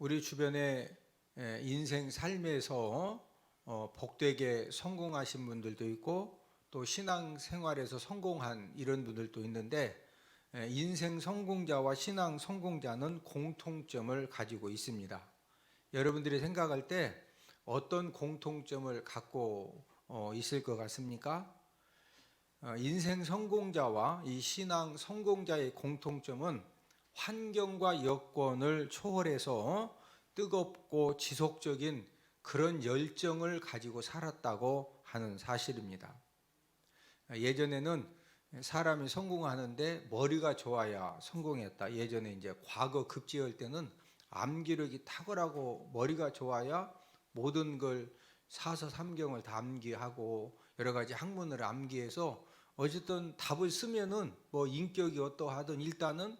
우리 주변에 인생 삶에서 복되게 성공하신 분들도 있고 또 신앙 생활에서 성공한 이런 분들도 있는데, 인생 성공자와 신앙 성공자는 공통점을 가지고 있습니다. 여러분들이 생각할 때 어떤 공통점을 갖고 있을 것 같습니까? 인생 성공자와 이 신앙 성공자의 공통점은 환경과 여건을 초월해서 뜨겁고 지속적인 그런 열정을 가지고 살았다고 하는 사실입니다. 예전에는 사람이 성공하는데 머리가 좋아야 성공했다. 예전에 이제 과거 급제할 때는 암기력이 탁월하고 머리가 좋아야 모든 걸 사서 삼경을 다 암기하고 여러 가지 학문을 암기해서 어쨌든 답을 쓰면은 뭐 인격이 어떠하든 일단은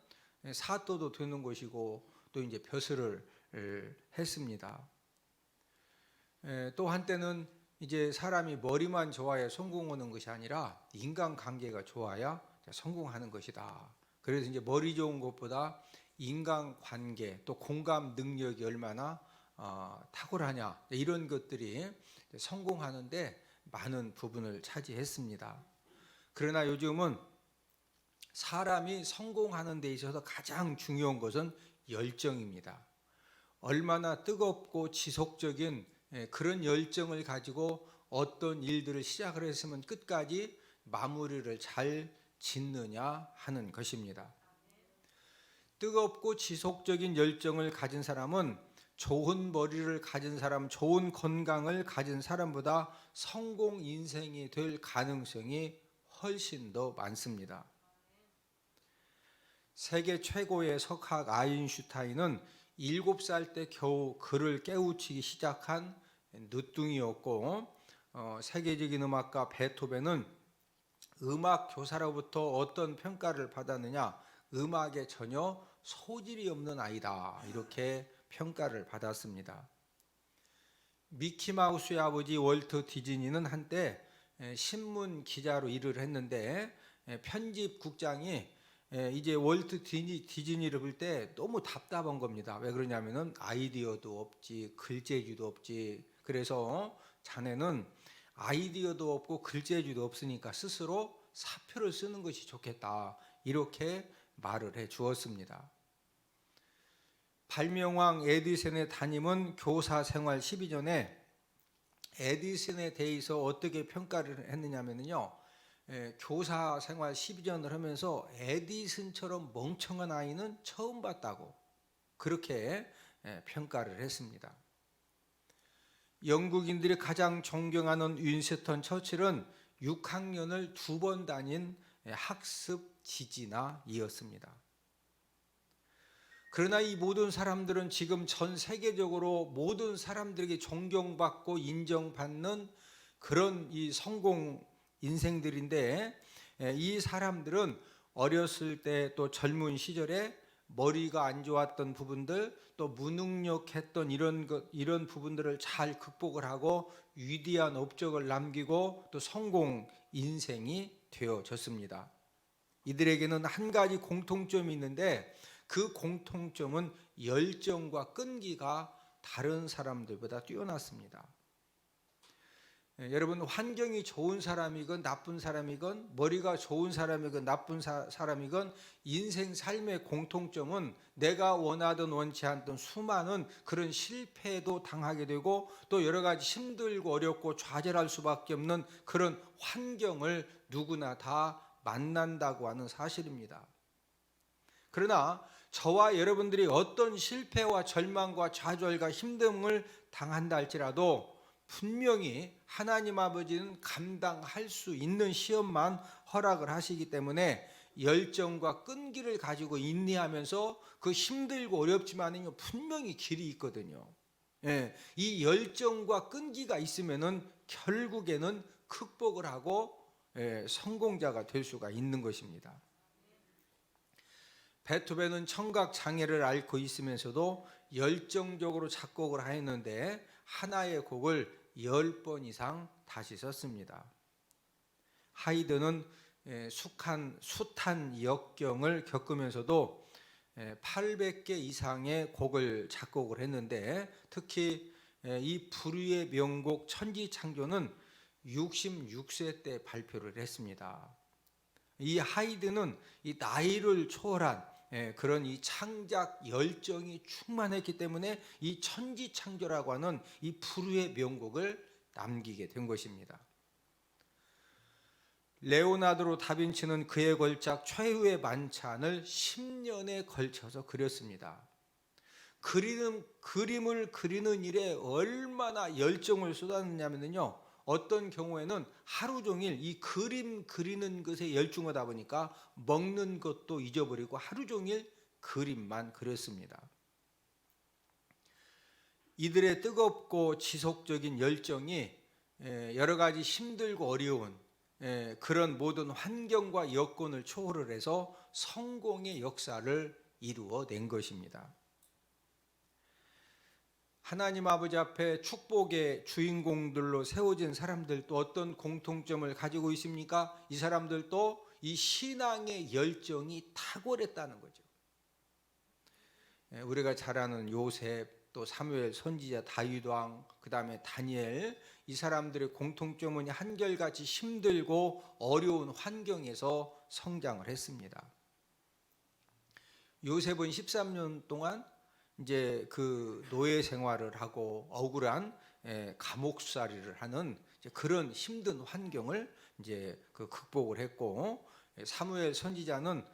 사또도 되는 것이고 또 이제 벼슬을 했습니다. 또 한때는 이제 사람이 머리만 좋아야 성공하는 것이 아니라 인간관계가 좋아야 성공하는 것이다. 그래서 이제 머리 좋은 것보다 인간관계 또 공감 능력이 얼마나 탁월하냐, 이런 것들이 성공하는데 많은 부분을 차지했습니다. 그러나 요즘은 사람이 성공하는 데 있어서 가장 중요한 것은 열정입니다. 얼마나 뜨겁고 지속적인 그런 열정을 가지고 어떤 일들을 시작을 했으면 끝까지 마무리를 잘 짓느냐 하는 것입니다. 뜨겁고 지속적인 열정을 가진 사람은 좋은 머리를 가진 사람, 좋은 건강을 가진 사람보다 성공 인생이 될 가능성이 훨씬 더 많습니다. 세계 최고의 석학 아인슈타인은 7살 때 겨우 글을 깨우치기 시작한 늦둥이였고, 세계적인 음악가 베토벤은 음악 교사로부터 어떤 평가를 받았느냐, 음악에 전혀 소질이 없는 아이다, 이렇게 평가를 받았습니다. 미키마우스의 아버지 월트 디즈니는 한때 신문 기자로 일을 했는데, 편집국장이 이제 월트 디즈니를 볼 때 너무 답답한 겁니다. 왜 그러냐면은 아이디어도 없지, 글재주도 없지. 그래서 자네는 아이디어도 없고 글재주도 없으니까 스스로 사표를 쓰는 것이 좋겠다, 이렇게 말을 해 주었습니다. 발명왕 에디슨의 담임은 교사 생활 12전에 에디슨에 대해서 어떻게 평가를 했느냐면요, 교사 생활 12전을 하면서 에디슨처럼 멍청한 아이는 처음 봤다고 그렇게 평가를 했습니다. 영국인들이 가장 존경하는 윈스턴 처칠은 6학년을 2번 다닌 학습 지지나이었습니다. 그러나 이 모든 사람들은 지금 전 세계적으로 모든 사람들에게 존경받고 인정받는 그런 이 성공 인생들인데, 이 사람들은 어렸을 때 또 젊은 시절에 머리가 안 좋았던 부분들, 또 무능력했던 이런 부분들을 잘 극복을 하고 위대한 업적을 남기고 또 성공 인생이 되어졌습니다. 이들에게는 한 가지 공통점이 있는데, 그 공통점은 열정과 끈기가 다른 사람들보다 뛰어났습니다. 여러분, 환경이 좋은 사람이건 나쁜 사람이건 머리가 좋은 사람이건 나쁜 사람이건 인생 삶의 공통점은 내가 원하든 원치 않던 수많은 그런 실패도 당하게 되고 또 여러 가지 힘들고 어렵고 좌절할 수밖에 없는 그런 환경을 누구나 다 만난다고 하는 사실입니다. 그러나 저와 여러분들이 어떤 실패와 절망과 좌절과 힘듦을 당한다 할지라도 분명히 하나님 아버지는 감당할 수 있는 시험만 허락을 하시기 때문에 열정과 끈기를 가지고 인내하면서 그 힘들고 어렵지만 분명히 길이 있거든요. 이 열정과 끈기가 있으면은 결국에는 극복을 하고 성공자가 될 수가 있는 것입니다. 베토벤은 청각 장애를 앓고 있으면서도 열정적으로 작곡을 하였는데 하나의 곡을 10번 이상 다시 썼습니다. 하이든은 숱한 역경을 겪으면서도 800개 이상의 곡을 작곡을 했는데 특히 이 불후의 명곡 천지창조는 66세 때 발표를 했습니다. 이 하이드는 이 나이를 초월한 그런 이 창작 열정이 충만했기 때문에 이 천지창조라고 하는 이 불후의 명곡을 남기게 된 것입니다. 레오나르도 다빈치는 그의 걸작 최후의 만찬을 10년에 걸쳐서 그렸습니다. 그림을 그리는 일에 얼마나 열정을 쏟았느냐면요, 어떤 경우에는 하루 종일 이 그림 그리는 것에 열중하다 보니까 먹는 것도 잊어버리고 하루 종일 그림만 그렸습니다. 이들의 뜨겁고 지속적인 열정이 여러 가지 힘들고 어려운 그런 모든 환경과 여건을 초월을 해서 성공의 역사를 이루어낸 것입니다. 하나님 아버지 앞에 축복의 주인공들로 세워진 사람들도 어떤 공통점을 가지고 있습니까? 이 사람들도 이 신앙의 열정이 탁월했다는 거죠. 우리가 잘 아는 요셉, 또 사무엘 선지자, 다윗 왕, 그 다음에 다니엘, 이 사람들의 공통점은 한결같이 힘들고 어려운 환경에서 성장을 했습니다. 요셉은 13년 동안 이제 그 노예 생활을 하고 억울한 감옥살이를 하는 그런 힘든 환경을 이제 극복을 했고, 사무엘 선지자는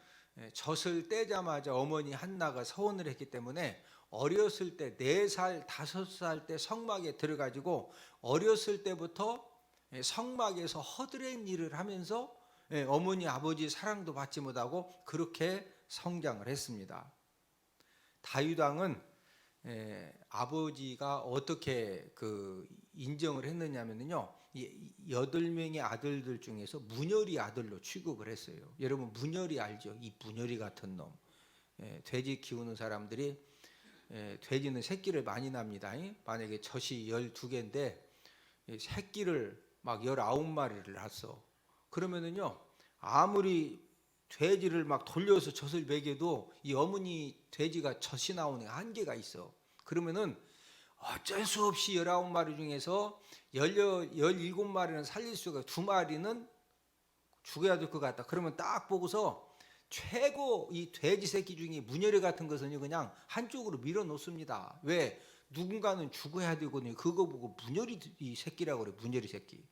젖을 떼자마자 어머니 한나가 서원을 했기 때문에 어렸을 때 4살, 5살 때 성막에 들어가지고 어렸을 때부터 성막에서 허드렛 일을 하면서 어머니 아버지 사랑도 받지 못하고 그렇게 성장을 했습니다. 다윗 왕은 아버지가 어떻게 인정을 했느냐면요, 8명의 아들들 중에서 문열이 아들로 취급을 했어요. 여러분 문열이 알죠? 이 문열이 같은 놈. 돼지 키우는 사람들이 돼지는 새끼를 많이 납니다. 만약에 젖이 12개인데 새끼를 막 19마리를 낳았어. 그러면은요, 아무리 돼지를 막 돌려서 젖을 먹여도 이 어머니 돼지가 젖이 나오는 한계가 있어. 그러면은 어쩔 수 없이 19마리 중에서 17마리는 살릴 수가, 2마리는 죽어야 될 것 같다. 그러면 딱 보고서 최고 이 돼지 새끼 중에 문열이 같은 것은 그냥 한쪽으로 밀어 놓습니다. 왜? 누군가는 죽어야 되거든요. 그거 보고 문열이 이 새끼라고 그래. 문열이 새끼.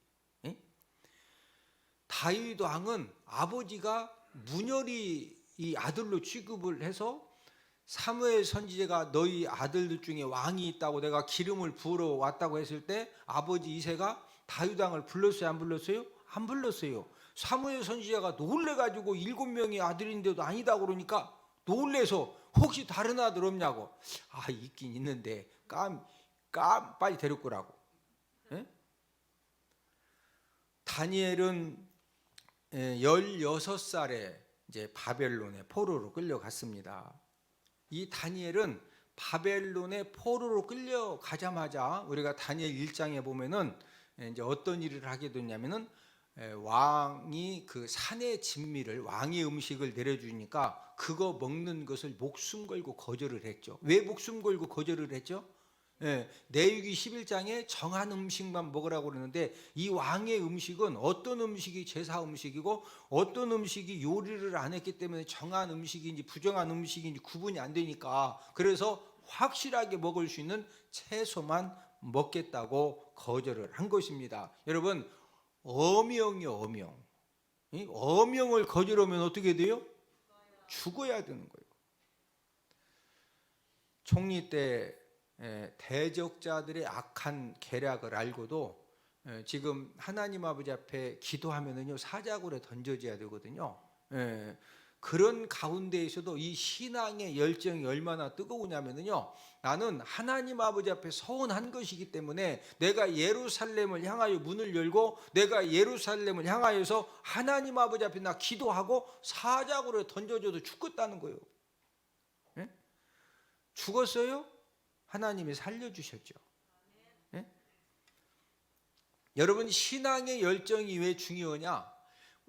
다윗 왕은 아버지가 문열이 이 아들로 취급을 해서 사무엘 선지자가 너희 아들들 중에 왕이 있다고 내가 기름을 부으러 왔다고 했을 때 아버지 이새가 다윗 왕을 불렀어요? 안 불렀어요? 안 불렀어요. 사무엘 선지자가 놀래가지고 7명의 아들인데도 아니다 그러니까 놀래서 혹시 다른 아들 없냐고. 아, 있긴 있는데 빨리 데리고 오라고. 다니엘은 16살에 이제 바벨론의 포로로 끌려갔습니다. 이 다니엘은 바벨론의 포로로 끌려가자마자 우리가 다니엘 1장에 보면은 이제 어떤 일을 하게 됐냐면은 왕이 그 산의 진미를, 왕의 음식을 내려주니까 그거 먹는 것을 목숨 걸고 거절을 했죠. 왜 목숨 걸고 거절을 했죠? 내위기 11장에 정한 음식만 먹으라고 그러는데 이 왕의 음식은 어떤 음식이 제사 음식이고 어떤 음식이 요리를 안 했기 때문에 정한 음식인지 부정한 음식인지 구분이 안 되니까, 그래서 확실하게 먹을 수 있는 채소만 먹겠다고 거절을 한 것입니다. 여러분, 어명이요, 어명. 어명을 거절하면 어떻게 돼요? 죽어야 되는 거예요. 총리 때 대적자들의 악한 계략을 알고도 지금 하나님 아버지 앞에 기도하면은요, 사자굴에 던져져야 되거든요. 그런 가운데에서도 이 신앙의 열정이 얼마나 뜨거우냐면요, 나는 하나님 아버지 앞에 서원한 것이기 때문에 내가 예루살렘을 향하여 문을 열고 내가 예루살렘을 향하여서 하나님 아버지 앞에 나 기도하고 사자굴에 던져줘도 죽겠다는 거예요. 죽었어요? 하나님이 살려주셨죠. 여러분, 신앙의 열정이 왜 중요하냐?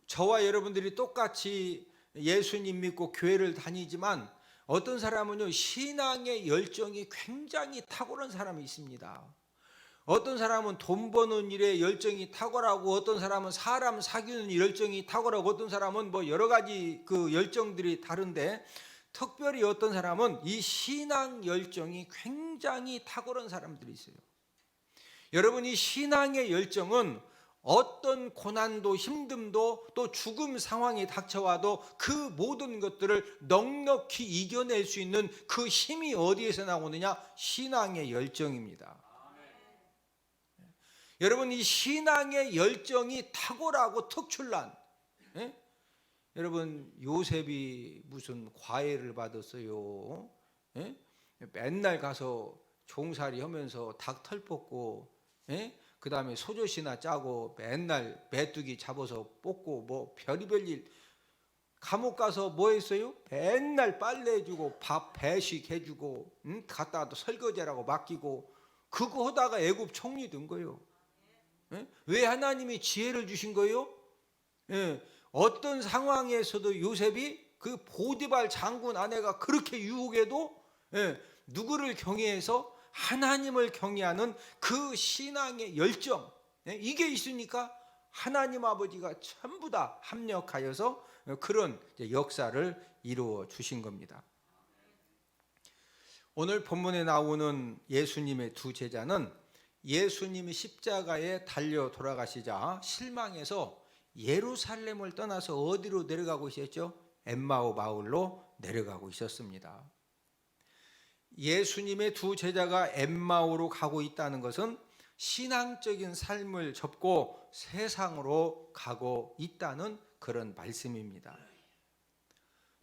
저와 여러분들이 똑같이 예수님 믿고 교회를 다니지만 어떤 사람은요, 신앙의 열정이 굉장히 탁월한 사람이 있습니다. 어떤 사람은 돈 버는 일에 열정이 탁월하고, 어떤 사람은 사람 사귀는 열정이 탁월하고, 어떤 사람은 뭐 여러 가지 그 열정들이 다른데, 특별히 어떤 사람은 이 신앙 열정이 굉장히 탁월한 사람들이 있어요. 여러분, 이 신앙의 열정은 어떤 고난도 힘듦도 또 죽음 상황이 닥쳐와도 그 모든 것들을 넉넉히 이겨낼 수 있는 그 힘이 어디에서 나오느냐? 신앙의 열정입니다. 여러분, 이 신앙의 열정이 탁월하고 특출난, 예? 여러분, 요셉이 무슨 과외를 받았어요? 예? 맨날 가서 종살이 하면서 닭털 뽑고, 예? 그 다음에 소젖이나 짜고 맨날 메뚜기 잡아서 뽑고 뭐 별의별 일. 감옥 가서 뭐 했어요? 맨날 빨래해주고 밥 배식 해주고, 갔다가 또 설거지하라고 맡기고, 그거 하다가 애굽 총리 된 거예요. 예? 왜 하나님이 지혜를 주신 거예요? 예. 어떤 상황에서도 요셉이 그 보디발 장군 아내가 그렇게 유혹해도, 예, 누구를 경외해서 하나님을 경외하는 그 신앙의 열정, 예, 이게 있으니까 하나님 아버지가 전부 다 합력하여서 그런 역사를 이루어 주신 겁니다. 오늘 본문에 나오는 예수님의 두 제자는 예수님이 십자가에 달려 돌아가시자 실망해서 예루살렘을 떠나서 어디로 내려가고 있었죠? 엠마오 마을로 내려가고 있었습니다. 예수님의 두 제자가 엠마오로 가고 있다는 것은 신앙적인 삶을 접고 세상으로 가고 있다는 그런 말씀입니다.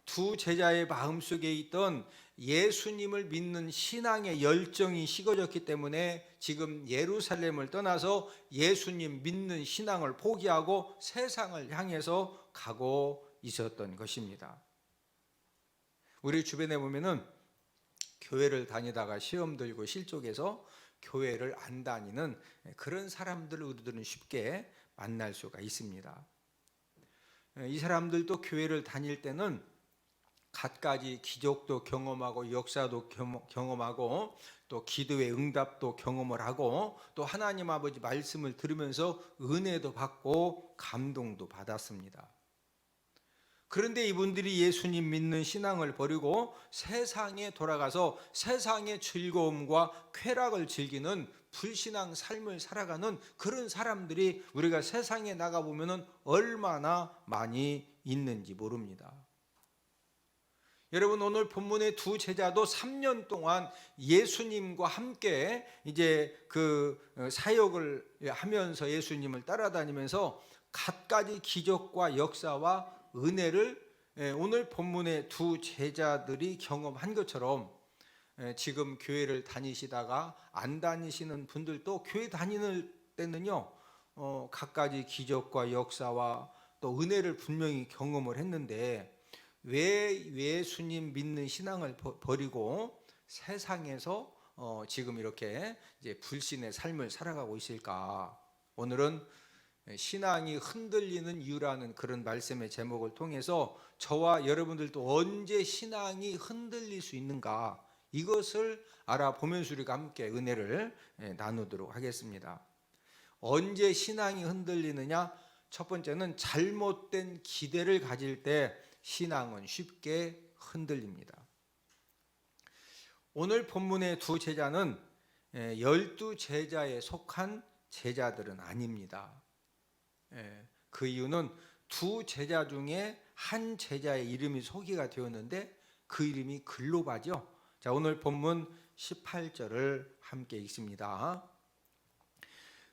두 제자의 마음속에 있던 예수님을 믿는 신앙의 열정이 식어졌기 때문에 지금 예루살렘을 떠나서 예수님 믿는 신앙을 포기하고 세상을 향해서 가고 있었던 것입니다. 우리 주변에 보면은 교회를 다니다가 시험 들고 실족해서 교회를 안 다니는 그런 사람들을 우리들은 쉽게 만날 수가 있습니다. 이 사람들도 교회를 다닐 때는 갖가지 기적도 경험하고 역사도 경험하고 또 기도의 응답도 경험을 하고 또 하나님 아버지 말씀을 들으면서 은혜도 받고 감동도 받았습니다. 그런데 이분들이 예수님 믿는 신앙을 버리고 세상에 돌아가서 세상의 즐거움과 쾌락을 즐기는 불신앙 삶을 살아가는 그런 사람들이 우리가 세상에 나가보면 얼마나 많이 있는지 모릅니다. 여러분, 오늘 본문의 두 제자도 3년 동안 예수님과 함께 이제 그 사역을 하면서 예수님을 따라다니면서 갖가지 기적과 역사와 은혜를 오늘 본문의 두 제자들이 경험한 것처럼 지금 교회를 다니시다가 안 다니시는 분들도 교회 다니는 때는요, 갖가지 기적과 역사와 또 은혜를 분명히 경험을 했는데 왜 예수님 믿는 신앙을 버리고 세상에서 지금 이렇게 이제 불신의 삶을 살아가고 있을까? 오늘은 신앙이 흔들리는 이유라는 그런 말씀의 제목을 통해서 저와 여러분들도 언제 신앙이 흔들릴 수 있는가, 이것을 알아보면서 우리가 함께 은혜를 나누도록 하겠습니다. 언제 신앙이 흔들리느냐? 첫 번째는 잘못된 기대를 가질 때 신앙은 쉽게 흔들립니다. 오늘 본문의 두 제자는 12제자에 속한 제자들은 아닙니다. 그 이유는 두 제자 중에 한 제자의 이름이 소개가 되었는데 그 이름이 글로바죠. 자, 오늘 본문 18절을 함께 읽습니다.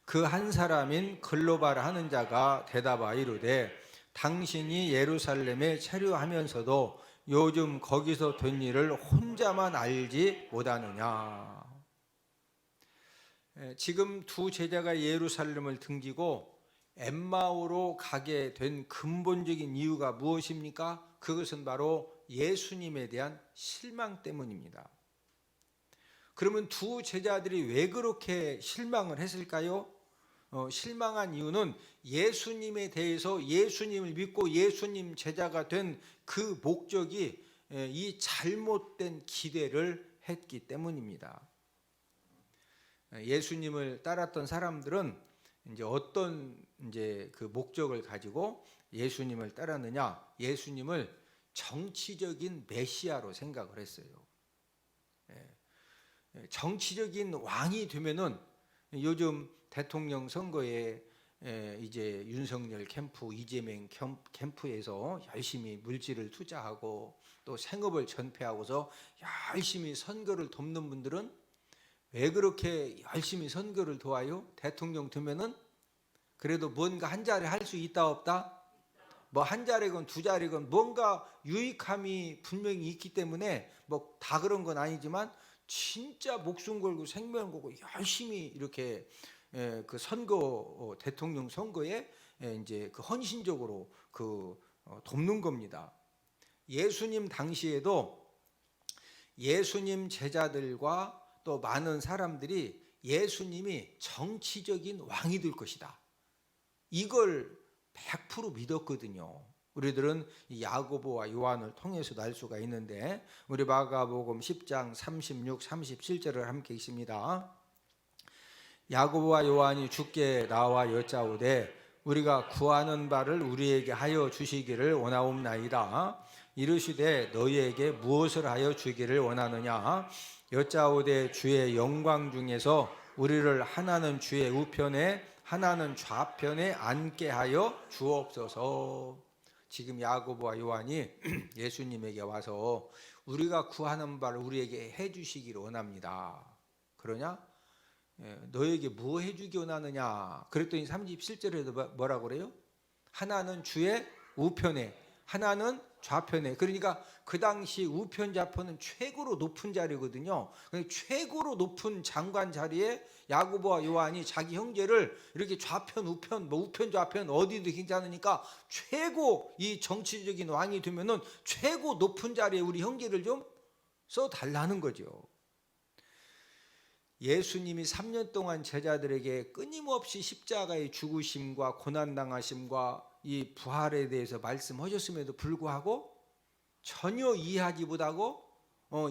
그 한 사람인 글로바라 하는 자가 대답하여 이르되 당신이 예루살렘에 체류하면서도 요즘 거기서 된 일을 혼자만 알지 못하느냐. 지금 두 제자가 예루살렘을 등지고 엠마오로 가게 된 근본적인 이유가 무엇입니까? 그것은 바로 예수님에 대한 실망 때문입니다. 그러면 두 제자들이 왜 그렇게 실망을 했을까요? 실망한 이유는 예수님에 대해서 예수님을 믿고 예수님 제자가 된 그 목적이 이 잘못된 기대를 했기 때문입니다. 예수님을 따랐던 사람들은 이제 어떤 이제 그 목적을 가지고 예수님을 따랐느냐? 예수님을 정치적인 메시아로 생각을 했어요. 정치적인 왕이 되면은 요즘 대통령 선거에 이제 윤석열 캠프, 이재명 캠프에서 열심히 물질을 투자하고 또 생업을 전폐하고서 열심히 선거를 돕는 분들은 왜 그렇게 열심히 선거를 도와요? 대통령 되면은 그래도 뭔가 한 자리 할 수 있다 없다? 뭐 한 자리건 두 자리건 뭔가 유익함이 분명히 있기 때문에 뭐 다 그런 건 아니지만 진짜 목숨 걸고 생명 걸고 열심히 이렇게 그 선거 대통령 선거에 이제 그 헌신적으로 돕는 겁니다. 예수님 당시에도 예수님 제자들과 또 많은 사람들이 예수님이 정치적인 왕이 될 것이다. 이걸 100% 믿었거든요. 우리들은 야고보와 요한을 통해서도 알 수가 있는데 우리 마가복음 10장 36, 37절을 함께 읽습니다. 야고보와 요한이 주께 나와 여짜오되 우리가 구하는 바를 우리에게 하여 주시기를 원하옵나이다. 이르시되 너희에게 무엇을 하여 주기를 원하느냐? 여짜오되 주의 영광 중에서 우리를 하나는 주의 우편에 하나는 좌편에 앉게 하여 주옵소서. 지금 야고보와 요한이 예수님에게 와서 우리가 구하는 바를 우리에게 해주시기를 원합니다. 그러냐? 너에게 뭐 해주기 원하느냐? 그랬더니 37절에도 뭐라고 그래요? 하나는 주의 우편에 하나는 좌편에. 그러니까 그 당시 우편 좌편은 최고로 높은 자리거든요. 최고로 높은 장관 자리에 야고보와 요한이 자기 형제를 이렇게 좌편 우편 뭐 우편 좌편 어디도 괜찮으니까 최고 이 정치적인 왕이 되면은 최고 높은 자리에 우리 형제를 좀 써달라는 거죠. 예수님이 3년 동안 제자들에게 끊임없이 십자가의 죽으심과 고난당하심과 이 부활에 대해서 말씀하셨음에도 불구하고 전혀 이해하지 못하고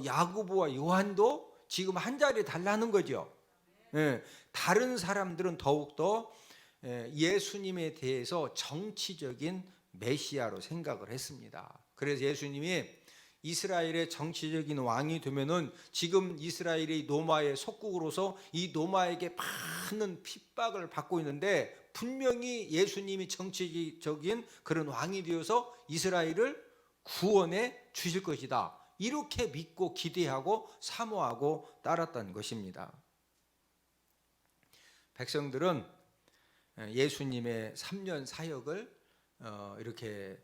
야고보와 요한도 지금 한 자리에 달라는 거죠. 다른 사람들은 더욱더 예수님에 대해서 정치적인 메시아로 생각을 했습니다. 그래서 예수님이 이스라엘의 정치적인 왕이 되면은 지금 이스라엘이 노마의 속국으로서 이 노마에게 많은 핍박을 받고 있는데 분명히 예수님이 정치적인 그런 왕이 되어서 이스라엘을 구원해 주실 것이다. 이렇게 믿고 기대하고 사모하고 따랐던 것입니다. 백성들은 예수님의 3년 사역을 이렇게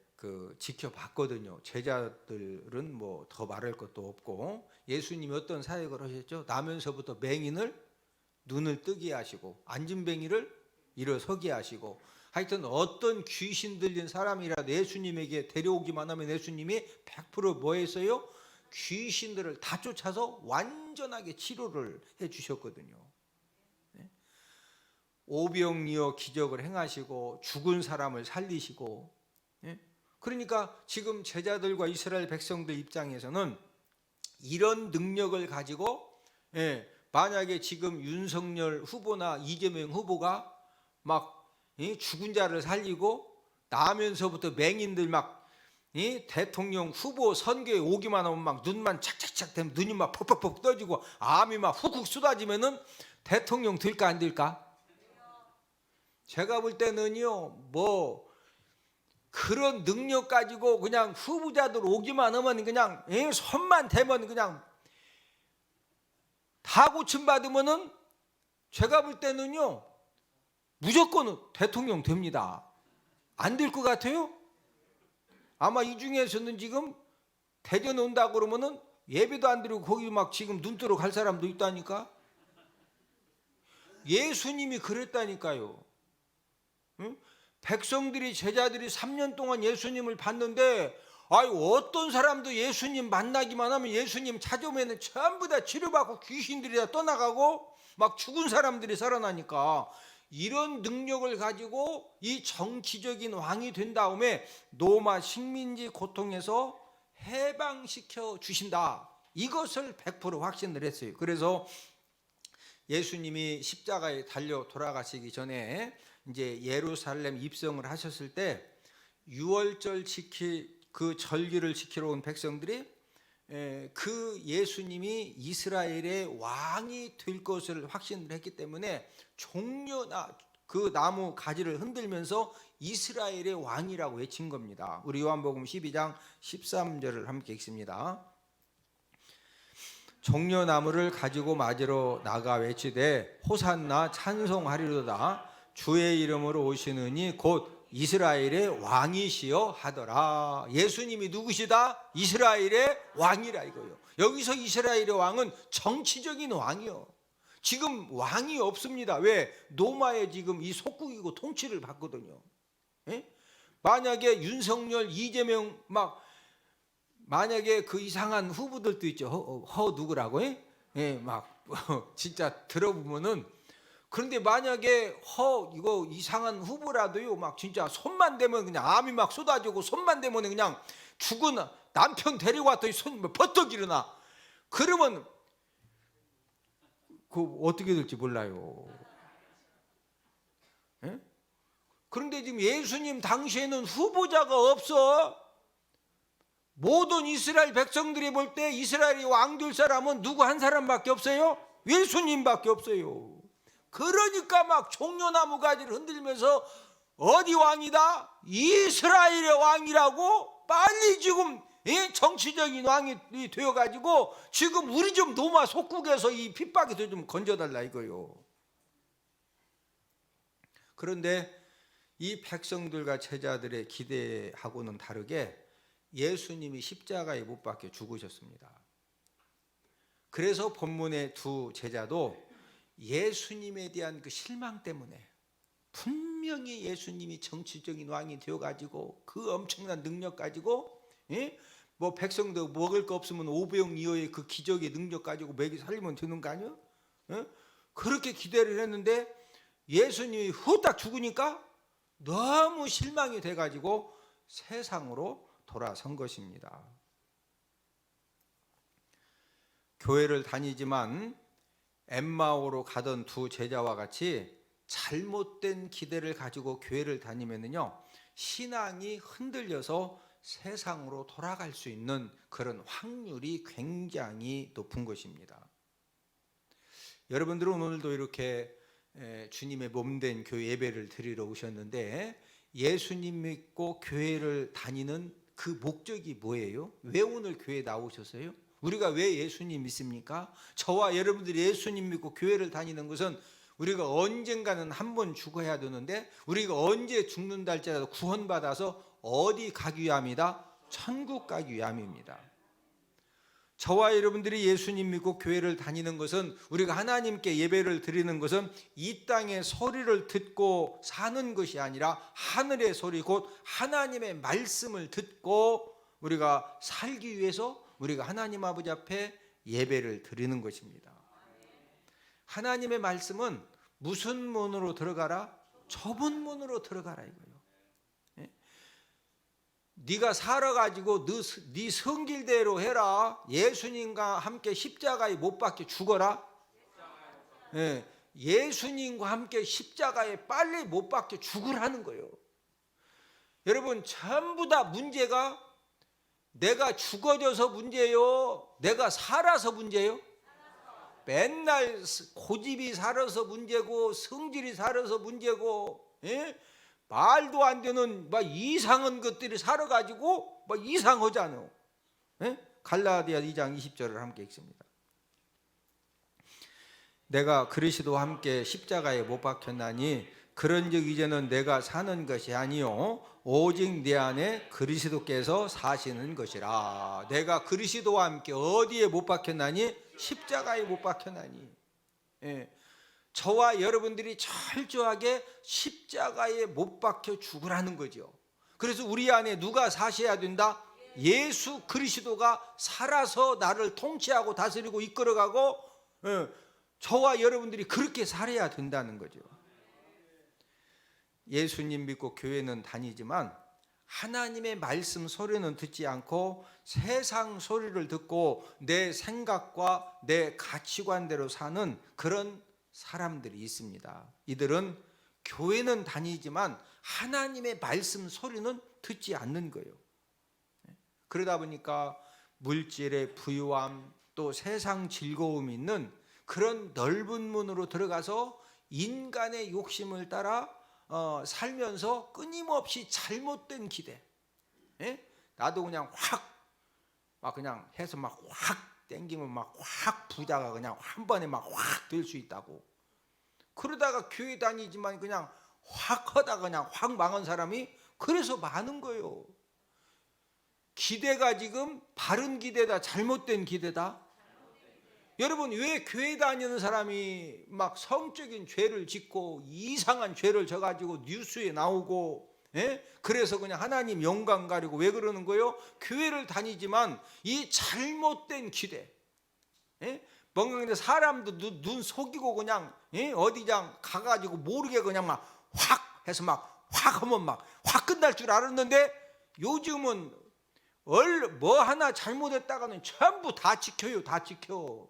지켜봤거든요. 제자들은 뭐 더 말할 것도 없고 예수님이 어떤 사역을 하셨죠? 나면서부터 맹인을 눈을 뜨게 하시고 앉은 뱅이를 일어서게 하시고 하여튼 어떤 귀신 들린 사람이라도 예수님에게 데려오기만 하면 예수님이 100% 뭐 했어요? 귀신들을 다 쫓아서 완전하게 치료를 해 주셨거든요. 오병이어 기적을 행하시고 죽은 사람을 살리시고 그러니까 지금 제자들과 이스라엘 백성들 입장에서는 이런 능력을 가지고 만약에 지금 윤석열 후보나 이재명 후보가 막 죽은 자를 살리고 나면서부터 맹인들 막 대통령 후보 선거에 오기만 하면 막 눈만 착착착 되면 눈이 막 퍽퍽퍽 떠지고 암이 막 훅훅 쏟아지면은 대통령 될까 안 될까? 제가 볼 때는요 뭐 그런 능력 가지고 그냥 후보자들 오기만 하면 그냥 손만 대면 그냥 다 고침받으면은 제가 볼 때는요 무조건 대통령 됩니다. 안 될 것 같아요? 아마 이 중에서는 지금 대전 온다 그러면은 예배도 안 드리고 거기 막 지금 눈 뜨러 갈 사람도 있다니까. 예수님이 그랬다니까요. 응? 백성들이 제자들이 3년 동안 예수님을 봤는데 어떤 사람도 예수님 만나기만 하면 예수님 찾아오면 전부 다 치료받고 귀신들이 다 떠나가고 막 죽은 사람들이 살아나니까 이런 능력을 가지고 이 정치적인 왕이 된 다음에 노마 식민지 고통에서 해방시켜 주신다. 이것을 100% 확신을 했어요. 그래서 예수님이 십자가에 달려 돌아가시기 전에 이제 예루살렘 입성을 하셨을 때 유월절 그 절기를 지키러 온 백성들이 그 예수님이 이스라엘의 왕이 될 것을 확신을 했기 때문에 종려나 그 나무 가지를 흔들면서 이스라엘의 왕이라고 외친 겁니다. 우리 요한복음 12장 13절을 함께 읽습니다. 종려나무를 가지고 맞으러 나가 외치되 호산나 찬송하리로다. 주의 이름으로 오시느니 곧 이스라엘의 왕이시여 하더라. 예수님이 누구시다? 이스라엘의 왕이라 이거요. 여기서 이스라엘의 왕은 정치적인 왕이요. 지금 왕이 없습니다. 왜? 로마에 지금 이 속국이고 통치를 받거든요. 예? 만약에 윤석열, 이재명 만약에 그 이상한 후보들도 있죠. 누구라고? 예, 진짜 들어보면은. 그런데 만약에 이거 이상한 후보라도요, 진짜 손만 대면 그냥 암이 쏟아지고 손만 대면 그냥 죽은 남편 데리고 왔더니 손 버떡 일어나. 그러면 어떻게 될지 몰라요. 예? 그런데 지금 예수님 당시에는 후보자가 없어. 모든 이스라엘 백성들이 볼 때 이스라엘이 왕 될 사람은 누구 한 사람밖에 없어요? 예수님밖에 없어요. 그러니까 종려나무 가지를 흔들면서 어디 왕이다? 이스라엘의 왕이라고 빨리 지금 정치적인 왕이 되어가지고 지금 우리 좀 로마 속국에서 이 핍박에서 좀 건져달라 이거요. 그런데 이 백성들과 제자들의 기대하고는 다르게 예수님이 십자가에 못 박혀 죽으셨습니다. 그래서 본문의 두 제자도 예수님에 대한 그 실망 때문에 분명히 예수님이 정치적인 왕이 되어가지고 그 엄청난 능력 가지고 백성도 먹을 거 없으면 500명 이하의 그 기적의 능력 가지고 먹이 살리면 되는 거 아니야? 그렇게 기대를 했는데 예수님이 후딱 죽으니까 너무 실망이 돼가지고 세상으로 돌아선 것입니다. 교회를 다니지만 엠마오로 가던 두 제자와 같이 잘못된 기대를 가지고 교회를 다니면요, 신앙이 흔들려서 세상으로 돌아갈 수 있는 그런 확률이 굉장히 높은 것입니다. 여러분들은 오늘도 이렇게 주님의 몸된 교회 예배를 드리러 오셨는데 예수님 믿고 교회를 다니는 그 목적이 뭐예요? 왜 오늘 교회에 나오셨어요? 우리가 왜 예수님 믿습니까? 저와 여러분들이 예수님 믿고 교회를 다니는 것은 우리가 언젠가는 한 번 죽어야 되는데 우리가 언제 죽는다 할지라도 구원받아서 어디 가기 위함이다? 천국 가기 위함입니다. 저와 여러분들이 예수님 믿고 교회를 다니는 것은 우리가 하나님께 예배를 드리는 것은 이 땅의 소리를 듣고 사는 것이 아니라 하늘의 소리 곧 하나님의 말씀을 듣고 우리가 살기 위해서 우리가 하나님 아버지 앞에 예배를 드리는 것입니다. 하나님의 말씀은 무슨 문으로 들어가라? 좁은 문으로 들어가라 이거예요. 네가 살아가지고 네 성길대로 해라. 예수님과 함께 십자가에 못 박혀 죽어라. 예수님과 함께 십자가에 빨리 못 박혀 죽으라는 거예요. 여러분 전부 다 문제가 내가 죽어져서 문제예요? 내가 살아서 문제예요? 맨날 고집이 살아서 문제고 성질이 살아서 문제고 말도 안 되는 이상한 것들이 살아가지고 이상하잖아요. 갈라디아 2장 20절을 함께 읽습니다. 내가 그리스도와 함께 십자가에 못 박혔나니 그런즉 이제는 내가 사는 것이 아니요 오직 내 안에 그리스도께서 사시는 것이라. 내가 그리스도와 함께 어디에 못 박혔나니? 십자가에 못 박혔나니. 저와 여러분들이 철저하게 십자가에 못 박혀 죽으라는 거죠. 그래서 우리 안에 누가 사셔야 된다? 예수 그리스도가 살아서 나를 통치하고 다스리고 이끌어가고 저와 여러분들이 그렇게 살아야 된다는 거죠. 예수님 믿고 교회는 다니지만 하나님의 말씀 소리는 듣지 않고 세상 소리를 듣고 내 생각과 내 가치관대로 사는 그런 사람들이 있습니다. 이들은 교회는 다니지만 하나님의 말씀 소리는 듣지 않는 거예요. 그러다 보니까 물질의 부유함 또 세상 즐거움이 있는 그런 넓은 문으로 들어가서 인간의 욕심을 따라 살면서 끊임없이 잘못된 기대, 나도 그냥 막 그냥 해서 막 확 땡기면 막 확 부자가 그냥 한 번에 막 확 될 수 있다고. 그러다가 교회 다니지만 그냥 확 하다가 그냥 확 망한 사람이 그래서 많은 거예요. 기대가 지금 바른 기대다 잘못된 기대다? 여러분, 왜 교회 다니는 사람이 막 성적인 죄를 짓고 이상한 죄를 져가지고 뉴스에 나오고, 그래서 그냥 하나님 영광 가리고 왜 그러는 거예요? 교회를 다니지만 이 잘못된 기대, 뭔가 사람도 눈 속이고 그냥 어디장 가가지고 모르게 그냥 막 확 해서 막 확 하면 막 확 끝날 줄 알았는데 요즘은 뭐 하나 잘못했다가는 전부 다 지켜요. 다 지켜.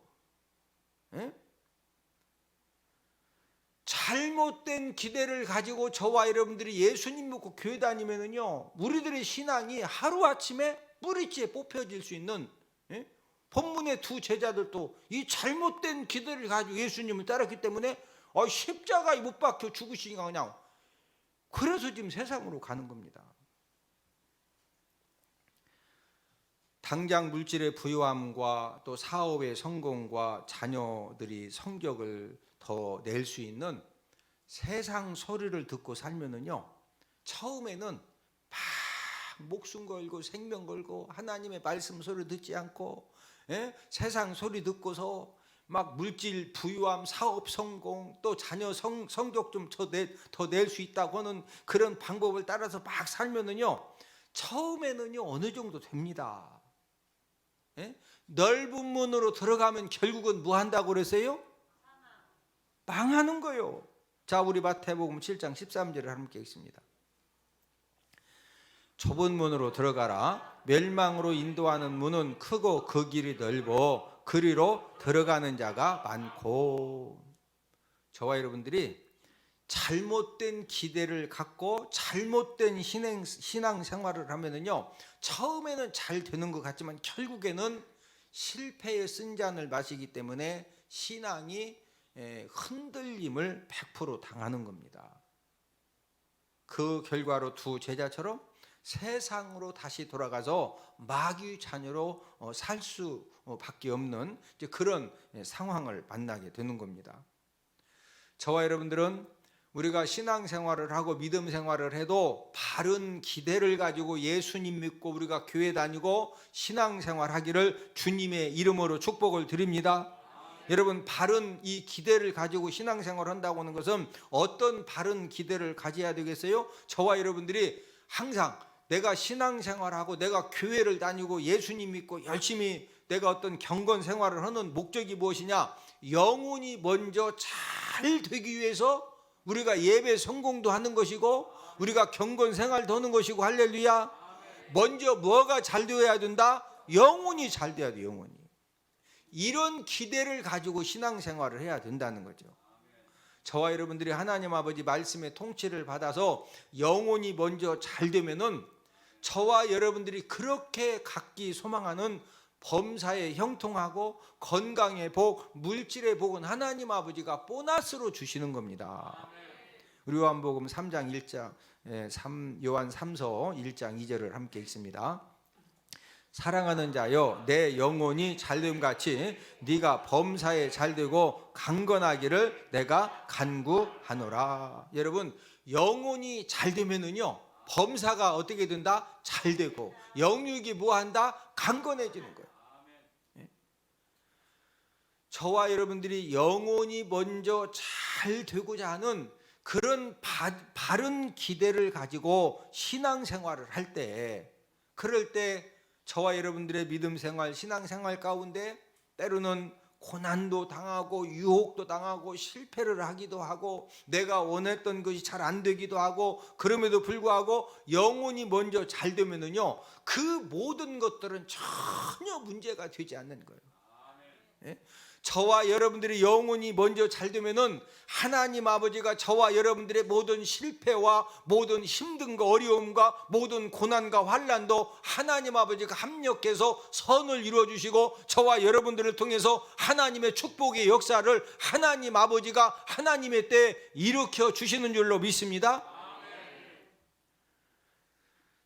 잘못된 기대를 가지고 저와 여러분들이 예수님 믿고 교회 다니면은요, 우리들의 신앙이 하루아침에 뿌리째 뽑혀질 수 있는, 본문의 두 제자들도 이 잘못된 기대를 가지고 예수님을 따랐기 때문에 십자가에 못 박혀 죽으시니까 그냥 그래서 지금 세상으로 가는 겁니다. 당장 물질의 부유함과 또 사업의 성공과 자녀들이 성적을 더 낼 수 있는 세상 소리를 듣고 살면은요, 처음에는 막 목숨 걸고 생명 걸고 하나님의 말씀 소리 듣지 않고, 세상 소리 듣고서 막 물질 부유함, 사업 성공, 또 자녀 성적 좀 더 낼 수 있다고 하는 그런 방법을 따라서 막 살면은요, 처음에는요 어느 정도 됩니다. 넓은 문으로 들어가면 결국은 뭐 한다고 그랬어요? 망하는 거예요. 자, 우리 마태복음 7장 13절을 함께 읽습니다. 좁은 문으로 들어가라. 멸망으로 인도하는 문은 크고 그 길이 넓어 그리로 들어가는 자가 많고. 저와 여러분들이 잘못된 기대를 갖고 잘못된 신앙 생활을 하면은요, 처음에는 잘 되는 것 같지만 결국에는 실패의 쓴잔을 마시기 때문에 신앙이 흔들림을 100% 당하는 겁니다. 그 결과로 두 제자처럼 세상으로 다시 돌아가서 마귀 자녀로 살 수밖에 없는 그런 상황을 만나게 되는 겁니다. 저와 여러분들은 우리가 신앙생활을 하고 믿음 생활을 해도 바른 기대를 가지고 예수님 믿고 우리가 교회 다니고 신앙생활 하기를 주님의 이름으로 축복을 드립니다. 여러분, 바른 이 기대를 가지고 신앙생활을 한다고 하는 것은 어떤 바른 기대를 가져야 되겠어요? 저와 여러분들이 항상 내가 신앙생활하고 내가 교회를 다니고 예수님 믿고 열심히 내가 어떤 경건 생활을 하는 목적이 무엇이냐? 영혼이 먼저 잘 되기 위해서 우리가 예배 성공도 하는 것이고 우리가 경건 생활도 하는 것이고, 할렐루야. 먼저 뭐가 잘 되어야 된다? 영혼이 잘 돼야 돼. 영혼이. 이런 기대를 가지고 신앙생활을 해야 된다는 거죠. 저와 여러분들이 하나님 아버지 말씀의 통치를 받아서 영혼이 먼저 잘 되면은 저와 여러분들이 그렇게 갖기 소망하는 범사에 형통하고 건강의 복, 물질의 복은 하나님 아버지가 보너스로 주시는 겁니다. 우리 요한복음 3장 1장 요한 3서 1장 2절을 함께 읽습니다. 사랑하는 자여, 내 영혼이 잘됨 같이 네가 범사에 잘되고 강건하기를 내가 간구하노라. 여러분, 영혼이 잘되면은요 범사가 어떻게 된다? 잘되고 영육이 뭐한다? 강건해지는 거예요. 저와 여러분들이 영혼이 먼저 잘 되고자 하는 그런 바른 기대를 가지고 신앙생활을 할 때, 그럴 때 저와 여러분들의 믿음 생활, 신앙 생활 가운데 때로는 고난도 당하고 유혹도 당하고 실패를 하기도 하고 내가 원했던 것이 잘 안 되기도 하고 그럼에도 불구하고 영혼이 먼저 잘 되면은요 그 모든 것들은 전혀 문제가 되지 않는 거예요. 예? 저와 여러분들의 영혼이 먼저 잘 되면은 하나님 아버지가 저와 여러분들의 모든 실패와 모든 힘든과 어려움과 모든 고난과 환난도 하나님 아버지가 합력해서 선을 이루어 주시고 저와 여러분들을 통해서 하나님의 축복의 역사를 하나님 아버지가 하나님의 때에 일으켜 주시는 줄로 믿습니다.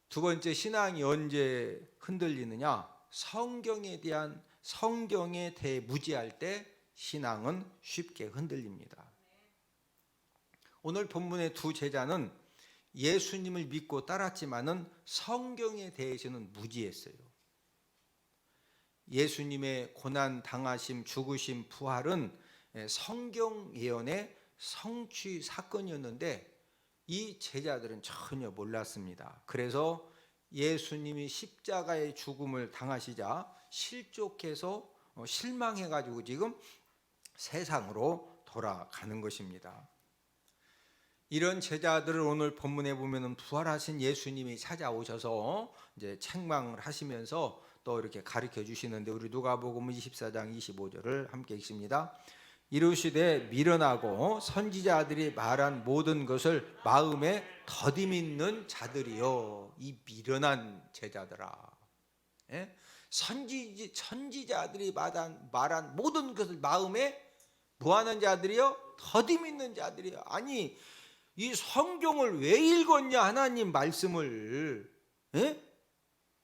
두 번째, 신앙이 언제 흔들리느냐? 성경에 대해 무지할 때 신앙은 쉽게 흔들립니다. 오늘 본문의 두 제자는 예수님을 믿고 따랐지만은 성경에 대해서는 무지했어요. 예수님의 고난 당하심, 죽으심, 부활은 성경 예언의 성취 사건이었는데 이 제자들은 전혀 몰랐습니다. 그래서 예수님이 십자가의 죽음을 당하시자 실족해서 실망해가지고 지금 세상으로 돌아가는 것입니다. 이런 제자들을 오늘 본문에 보면은 부활하신 예수님이 찾아오셔서 이제 책망을 하시면서 또 이렇게 가르쳐 주시는데 우리 누가복음 24장 25절을 함께 읽습니다. 이르시되 미련하고 선지자들이 말한 모든 것을 마음에 더디 믿는 자들이요. 이 미련한 제자들아. 예? 선지자들이 말한 모든 것을 마음에 뭐하는 자들이요? 더디 믿는 자들이요. 아니 이 성경을 왜 읽었냐 하나님 말씀을. 예?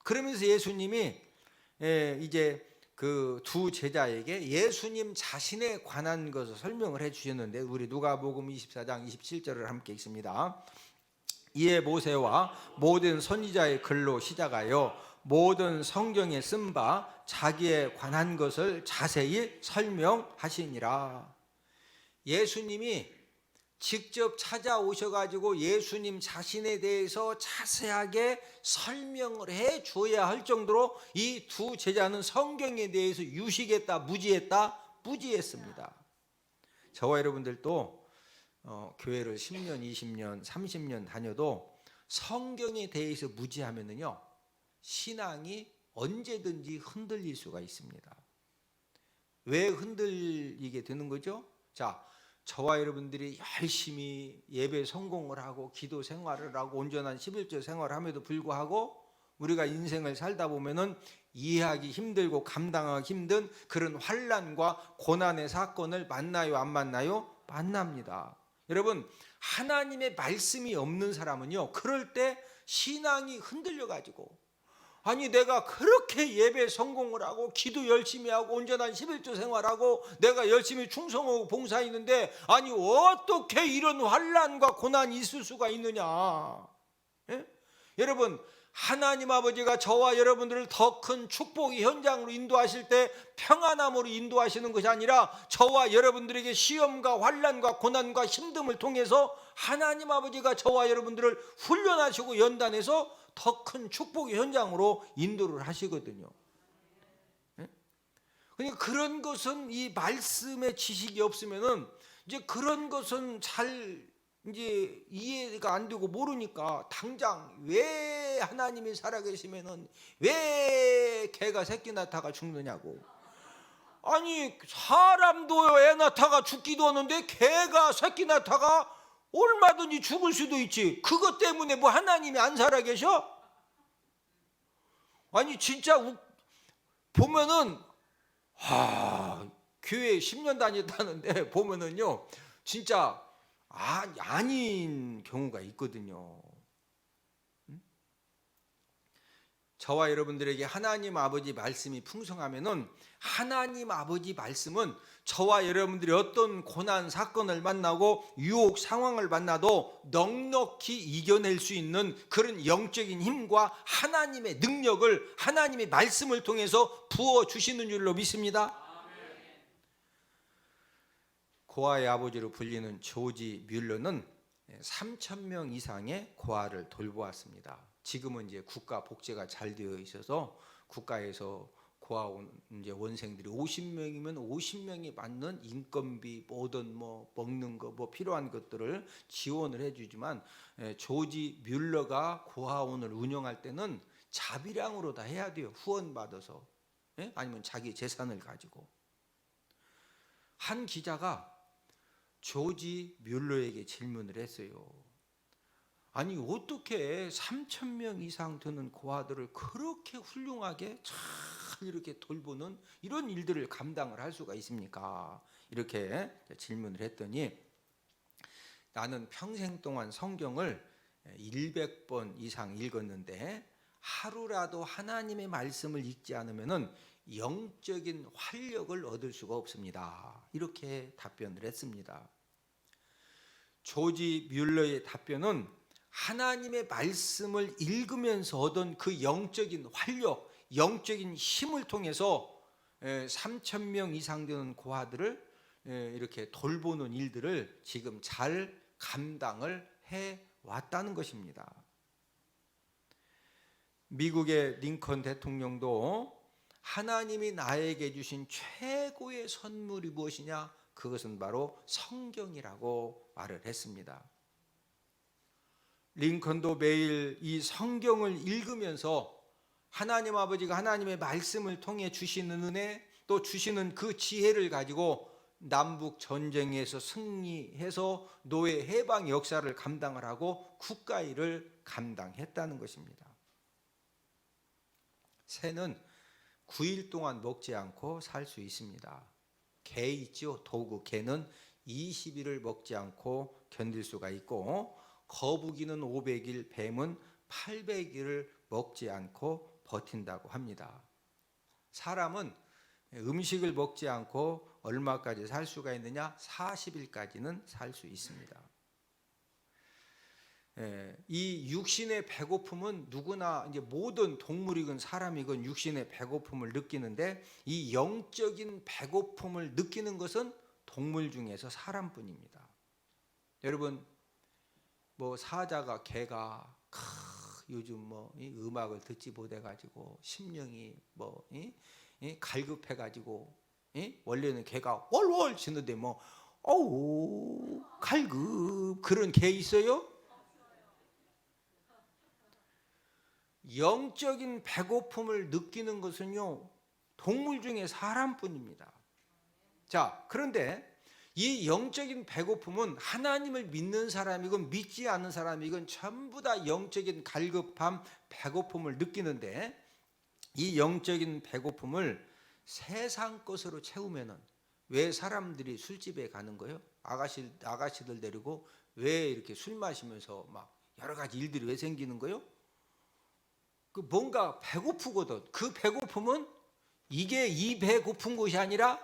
그러면서 예수님이 이제 그 두 제자에게 예수님 자신에 관한 것을 설명을 해 주셨는데 우리 누가복음 24장 27절을 함께 읽습니다. 이에 모세와 모든 선지자의 글로 시작하여 모든 성경에 쓴 바 자기에 관한 것을 자세히 설명하시니라. 예수님이 직접 찾아오셔가지고 예수님 자신에 대해서 자세하게 설명을 해 줘야 할 정도로 이 두 제자는 성경에 대해서 유식했다, 무지했습니다. 저와 여러분들도 교회를 10년, 20년, 30년 다녀도 성경에 대해서 무지하면은요 신앙이 언제든지 흔들릴 수가 있습니다. 왜 흔들리게 되는 거죠? 자, 저와 여러분들이 열심히 예배 성공을 하고 기도 생활을 하고 온전한 11조 생활을 함에도 불구하고 우리가 인생을 살다 보면은 이해하기 힘들고 감당하기 힘든 그런 환난과 고난의 사건을 만나요, 안 만나요? 만납니다. 여러분, 하나님의 말씀이 없는 사람은요 그럴 때 신앙이 흔들려 가지고 아니 내가 그렇게 예배 성공을 하고 기도 열심히 하고 온전한 11조 생활하고 내가 열심히 충성하고 봉사했는데 아니 어떻게 이런 환난과 고난이 있을 수가 있느냐. 예? 여러분 하나님 아버지가 저와 여러분들을 더 큰 축복의 현장으로 인도하실 때 평안함으로 인도하시는 것이 아니라 저와 여러분들에게 시험과 환난과 고난과 힘듦을 통해서 하나님 아버지가 저와 여러분들을 훈련하시고 연단해서 더 큰 축복의 현장으로 인도를 하시거든요. 그러니까 그런 것은 이 말씀의 지식이 없으면은 이제 그런 것은 잘 이제 이해가 안 되고 모르니까 당장 왜 하나님이 살아계시면은 왜 개가 새끼 낳다가 죽느냐고. 아니 사람도 애 낳다가 죽기도 하는데 개가 새끼 낳다가 얼마든지 죽을 수도 있지. 그것 때문에 뭐 하나님이 안 살아계셔? 아니 진짜 보면은 교회 10년 다녔다는데 보면은요 진짜 아닌 경우가 있거든요. 저와 여러분들에게 하나님 아버지 말씀이 풍성하면은 하나님 아버지 말씀은 저와 여러분들이 어떤 고난 사건을 만나고 유혹 상황을 만나도 넉넉히 이겨낼 수 있는 그런 영적인 힘과 하나님의 능력을 하나님의 말씀을 통해서 부어주시는 줄로 믿습니다. 고아의 아버지로 불리는 조지 뮬러는 3,000명 이상의 고아를 돌보았습니다. 지금은 이제 국가 복지가 잘 되어 있어서 국가에서 고아원 이제 원생들이 50명이면 50명이 받는 인건비 뭐든 뭐 먹는 거 뭐 필요한 것들을 지원을 해주지만 조지 뮬러가 고아원을 운영할 때는 자비량으로 다 해야 돼요. 후원 받아서 아니면 자기 재산을 가지고. 한 기자가 조지 뮬러에게 질문을 했어요. 아니 어떻게 3,000명 이상 되는 고아들을 그렇게 훌륭하게 잘 이렇게 돌보는 이런 일들을 감당을 할 수가 있습니까? 이렇게 질문을 했더니 나는 평생 동안 성경을 100번 이상 읽었는데 하루라도 하나님의 말씀을 읽지 않으면은 영적인 활력을 얻을 수가 없습니다. 이렇게 답변을 했습니다. 조지 뮬러의 답변은 하나님의 말씀을 읽으면서 얻은 그 영적인 활력, 영적인 힘을 통해서 3,000명 이상 되는 고아들을 이렇게 돌보는 일들을 지금 잘 감당을 해왔다는 것입니다. 미국의 링컨 대통령도 하나님이 나에게 주신 최고의 선물이 무엇이냐? 그것은 바로 성경이라고 말을 했습니다. 링컨도 매일 이 성경을 읽으면서 하나님 아버지가 하나님의 말씀을 통해 주시는 은혜 또 주시는 그 지혜를 가지고 남북 전쟁에서 승리해서 노예 해방 역사를 감당을 하고 국가 일을 감당했다는 것입니다. 새는 9일 동안 먹지 않고 살 수 있습니다. 개 있죠? 도구 개는 20일을 먹지 않고 견딜 수가 있고 거북이는 500일, 뱀은 800일을 먹지 않고 버틴다고 합니다. 사람은 음식을 먹지 않고 얼마까지 살 수가 있느냐? 40일까지는 살 수 있습니다. 이 육신의 배고픔은 누구나 이제 모든 동물이건 사람이건 육신의 배고픔을 느끼는데 이 영적인 배고픔을 느끼는 것은 동물 중에서 사람뿐입니다. 여러분 뭐 사자가 개가 요즘 뭐 음악을 듣지 못해 가지고 심령이 뭐 갈급해 가지고 원래는 개가 월월 짖는데 뭐 어우 갈급 그런 개 있어요? 영적인 배고픔을 느끼는 것은요 동물 중에 사람뿐입니다. 자, 그런데 이 영적인 배고픔은 하나님을 믿는 사람이건 믿지 않는 사람이건 전부 다 영적인 갈급함, 배고픔을 느끼는데 이 영적인 배고픔을 세상 것으로 채우면은 왜 사람들이 술집에 가는 거예요? 아가씨들 데리고 왜 이렇게 술 마시면서 막 여러 가지 일들이 왜 생기는 거예요? 그 뭔가 배고프거든. 그 배고픔은 이게 이 배 고픈 것이 아니라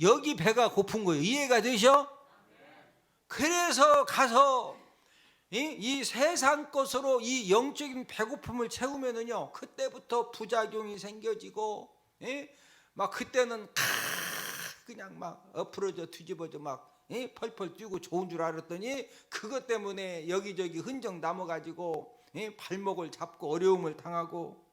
여기 배가 고픈 거예요. 이해가 되셔? 그래서 가서 이 세상 것으로 이 영적인 배고픔을 채우면은요 그때부터 부작용이 생겨지고 막 그때는 그냥 막 엎으러져 뒤집어져 막 펄펄 뛰고 좋은 줄 알았더니 그것 때문에 여기저기 흔적 남아가지고 발목을 잡고 어려움을 당하고.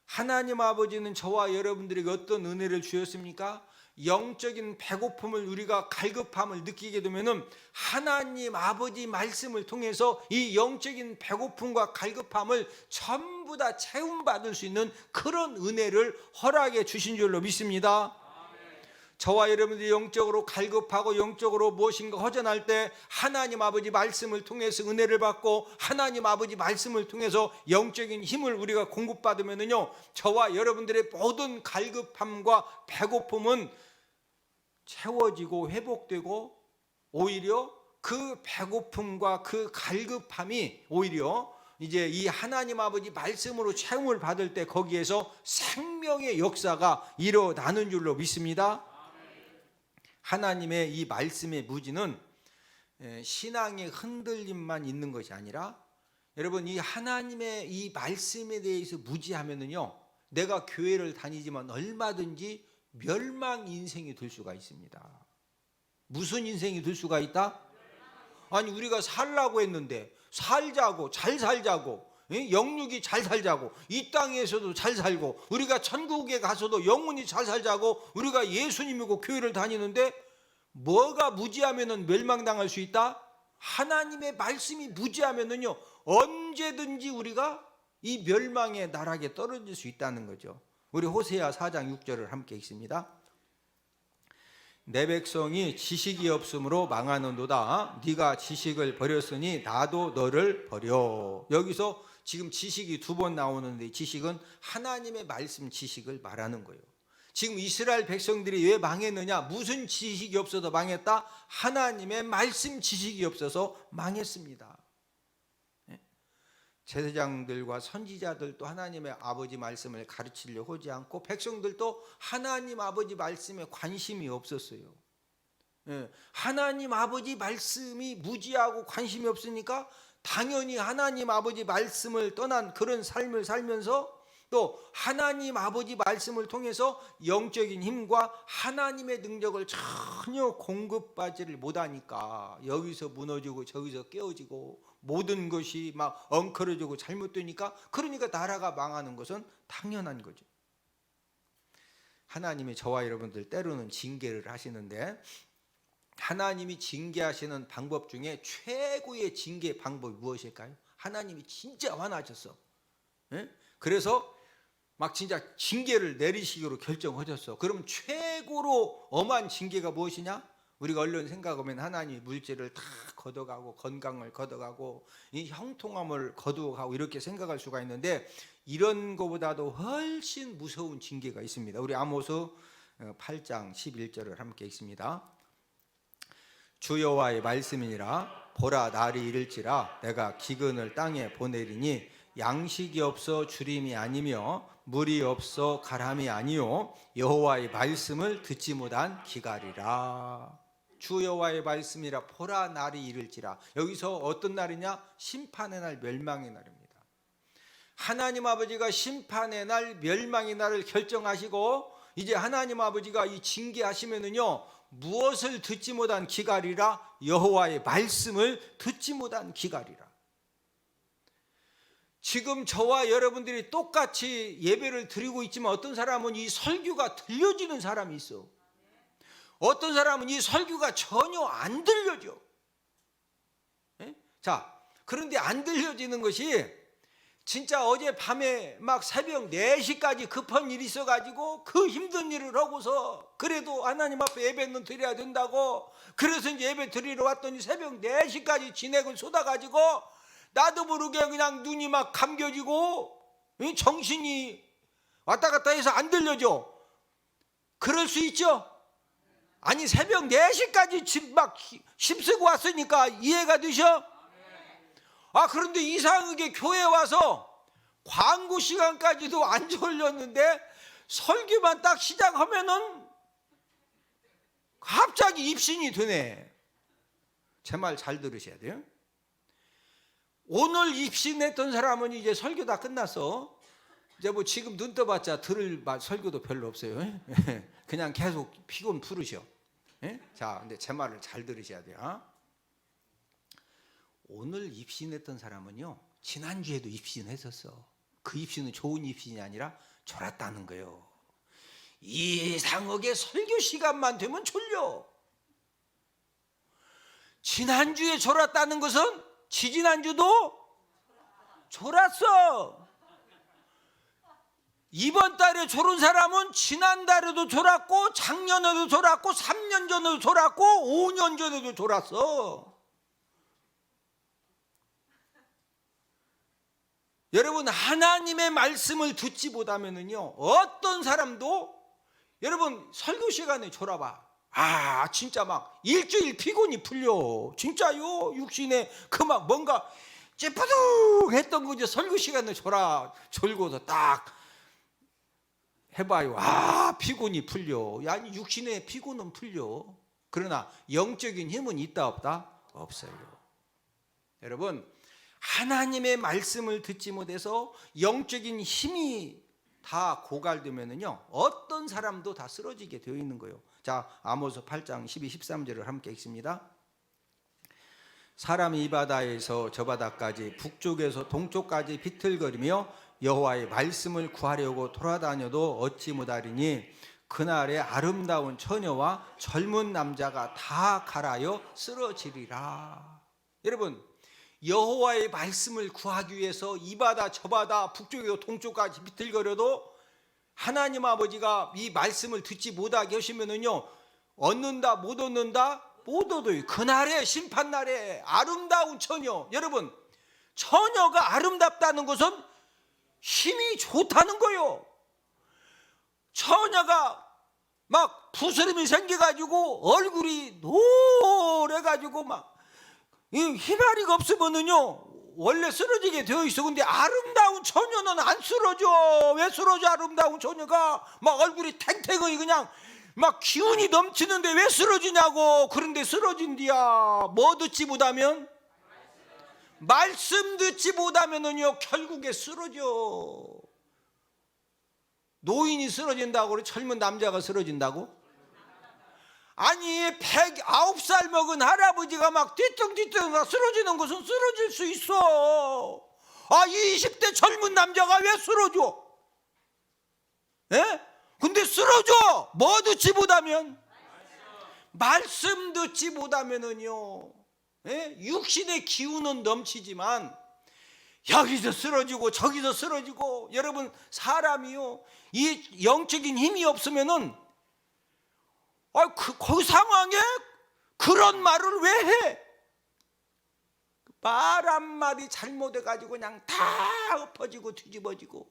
하나님 아버지는 저와 여러분들에게 어떤 은혜를 주셨습니까? 영적인 배고픔을 우리가 갈급함을 느끼게 되면은 하나님 아버지 말씀을 통해서 이 영적인 배고픔과 갈급함을 전부 다 채움받을 수 있는 그런 은혜를 허락해 주신 줄로 믿습니다. 저와 여러분들이 영적으로 갈급하고 영적으로 무엇인가 허전할 때 하나님 아버지 말씀을 통해서 은혜를 받고 하나님 아버지 말씀을 통해서 영적인 힘을 우리가 공급받으면요 저와 여러분들의 모든 갈급함과 배고픔은 채워지고 회복되고 오히려 그 배고픔과 그 갈급함이 오히려 이제 이 하나님 아버지 말씀으로 채움을 받을 때 거기에서 생명의 역사가 일어나는 줄로 믿습니다. 하나님의 이 말씀의 무지는 신앙의 흔들림만 있는 것이 아니라 여러분 이 하나님의 이 말씀에 대해서 무지하면은요 내가 교회를 다니지만 얼마든지 멸망 인생이 될 수가 있습니다. 무슨 인생이 될 수가 있다? 아니 우리가 살라고 했는데 살자고 잘 살자고 영육이 잘 살자고, 이 땅에서도 잘 살고, 우리가 천국에 가서도 영원히 잘 살자고, 우리가 예수님이고 교회를 다니는데 뭐가 무지하면은 멸망당할 수 있다? 하나님의 말씀이 무지하면은요, 언제든지 우리가 이 멸망의 나락에 떨어질 수 있다는 거죠. 우리 호세아 4장 6절을 함께 읽습니다. 내 백성이 지식이 없으므로 망하는도다. 네가 지식을 버렸으니 나도 너를 버려. 여기서 지금 지식이 두 번 나오는데, 지식은 하나님의 말씀 지식을 말하는 거예요. 지금 이스라엘 백성들이 왜 망했느냐? 무슨 지식이 없어서 망했다? 하나님의 말씀 지식이 없어서 망했습니다. 제사장들과 선지자들도 하나님의 아버지 말씀을 가르치려고 하지 않고, 백성들도 하나님 아버지 말씀에 관심이 없었어요. 하나님 아버지 말씀이 무지하고 관심이 없으니까 당연히 하나님 아버지 말씀을 떠난 그런 삶을 살면서, 또 하나님 아버지 말씀을 통해서 영적인 힘과 하나님의 능력을 전혀 공급받지를 못하니까 여기서 무너지고 저기서 깨어지고 모든 것이 막 엉클어지고 잘못되니까, 그러니까 나라가 망하는 것은 당연한 거죠. 하나님이 저와 여러분들 때로는 징계를 하시는데, 하나님이 징계하시는 방법 중에 최고의 징계 방법이 무엇일까요? 하나님이 진짜 화나셨어. 그래서 막 진짜 징계를 내리시기로 결정하셨어. 그럼 최고로 엄한 징계가 무엇이냐? 우리가 얼른 생각하면 하나님이 물질을 다 걷어가고, 건강을 걷어가고, 이 형통함을 거두어가고, 이렇게 생각할 수가 있는데, 이런 것보다도 훨씬 무서운 징계가 있습니다. 우리 아모스 8장 11절을 함께 읽습니다. 주 여호와의 말씀이니라. 보라, 날이 이를지라 내가 기근을 땅에 보내리니 양식이 없어 주림이 아니며 물이 없어 가람이 아니요 여호와의 말씀을 듣지 못한 기갈이라. 주 여호와의 말씀이라. 보라, 날이 이를지라. 여기서 어떤 날이냐? 심판의 날, 멸망의 날입니다. 하나님 아버지가 심판의 날, 멸망의 날을 결정하시고, 이제 하나님 아버지가 이 징계하시면은요, 무엇을 듣지 못한 기갈이라? 여호와의 말씀을 듣지 못한 기갈이라. 지금 저와 여러분들이 똑같이 예배를 드리고 있지만, 어떤 사람은 이 설교가 들려지는 사람이 있어. 어떤 사람은 이 설교가 전혀 안 들려져. 자, 그런데 안 들려지는 것이, 진짜 어젯밤에 막 새벽 4시까지 급한 일이 있어가지고 그 힘든 일을 하고서 그래도 하나님 앞에 예배는 드려야 된다고, 그래서 이제 예배 드리러 왔더니 새벽 4시까지 진액을 쏟아가지고 나도 모르게 그냥 눈이 막 감겨지고 정신이 왔다 갔다 해서 안 들려져. 그럴 수 있죠? 아니, 새벽 4시까지 집 막 힘쓰고 왔으니까 이해가 되셔? 그런데 이상하게 교회 와서 광고 시간까지도 안 졸렸는데 설교만 딱 시작하면은 갑자기 입신이 되네. 제 말 잘 들으셔야 돼요. 오늘 입신했던 사람은 이제 설교 다 끝났어. 이제 뭐 지금 눈 떠봤자 들을 설교도 별로 없어요. 그냥 계속 피곤 풀으셔. 자, 근데 제 말을 잘 들으셔야 돼요. 오늘 입신했던 사람은요, 지난주에도 입신했었어. 그 입신은 좋은 입신이 아니라 졸았다는 거예요. 이상하게 설교 시간만 되면 졸려. 지난주에 졸았다는 것은 지지난주도 졸았어. 이번 달에 졸은 사람은 지난달에도 졸았고, 작년에도 졸았고, 3년 전에도 졸았고, 5년 전에도 졸았어. 여러분, 하나님의 말씀을 듣지 못하면은요, 어떤 사람도, 여러분 설교 시간에 졸아봐. 진짜 막 일주일 피곤이 풀려. 진짜요. 육신에 그 막 뭔가 찌뿌둥했던 거죠. 설교 시간에 졸고서 딱 해봐요. 피곤이 풀려. 아니, 육신의 피곤은 풀려. 그러나 영적인 힘은 있다 없다? 없어요. 여러분, 하나님의 말씀을 듣지 못해서 영적인 힘이 다 고갈되면은요, 어떤 사람도 다 쓰러지게 되어 있는 거예요. 자, 아모스 8장 12, 13절을 함께 읽습니다. 사람이 이 바다에서 저 바다까지 북쪽에서 동쪽까지 비틀거리며 여호와의 말씀을 구하려고 돌아다녀도 얻지 못하리니 그날에 아름다운 처녀와 젊은 남자가 다 갈아여 쓰러지리라. 여러분, 여호와의 말씀을 구하기 위해서 이 바다 저 바다 북쪽에서 동쪽까지 비틀거려도 하나님 아버지가 이 말씀을 듣지 못하게 하시면은요, 얻는다 못 얻는다? 못 얻어요. 그날에 심판날에 아름다운 처녀. 여러분, 처녀가 아름답다는 것은 힘이 좋다는 거요. 처녀가 막 부스럼이 생겨가지고 얼굴이 노래가지고 막 희마리가 없으면은요 원래 쓰러지게 되어 있어. 근데 아름다운 처녀는 안 쓰러져. 왜 쓰러져? 아름다운 처녀가 막 얼굴이 탱탱하게 그냥 막 기운이 넘치는데 왜 쓰러지냐고. 그런데 쓰러진디야. 뭐 듣지 못하면? 말씀 듣지 못하면은요 결국에 쓰러져. 노인이 쓰러진다고 그래? 젊은 남자가 쓰러진다고? 아니 109살 먹은 할아버지가 막 뒤뚱뒤뚱 쓰러지는 것은 쓰러질 수 있어. 20대 젊은 남자가 왜 쓰러져? 예? 근데 쓰러져. 뭐 듣지 못하면? 말씀 듣지 못하면은요, 예? 육신의 기운은 넘치지만 여기서 쓰러지고 저기서 쓰러지고. 여러분, 사람이요 이 영적인 힘이 없으면은 그 상황에 그런 말을 왜 해? 말 한마디 잘못해가지고 그냥 다 엎어지고 뒤집어지고.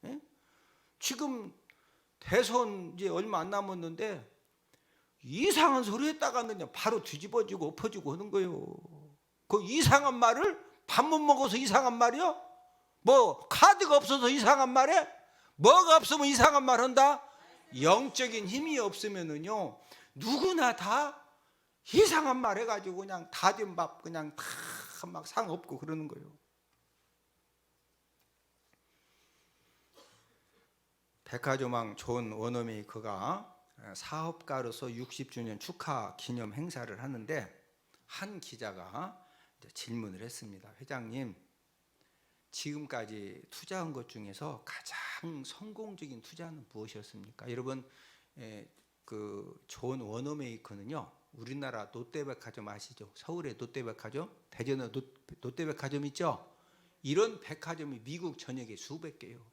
예? 지금 대선 이제 얼마 안 남았는데 이상한 소리 했다가 그냥 바로 뒤집어지고 엎어지고 하는 거예요. 그 이상한 말을 밥 못 먹어서 이상한 말이요? 뭐 카드가 없어서 이상한 말해? 뭐가 없으면 이상한 말 한다? 영적인 힘이 없으면은요 누구나 다 이상한 말 해가지고 그냥 다 된 밥 그냥 다 막 상 없고 그러는 거예요. 백화점왕 존 워너메이커가 사업가로서 60주년 축하 기념 행사를 하는데 한 기자가 질문을 했습니다. 회장님, 지금까지 투자한 것 중에서 가장 성공적인 투자는 무엇이었습니까? 여러분, 그 존 워너메이커는요 우리나라 롯데백화점 아시죠? 서울의 롯데백화점, 대전의 롯데백화점 있죠? 이런 백화점이 미국 전역에 수백 개요.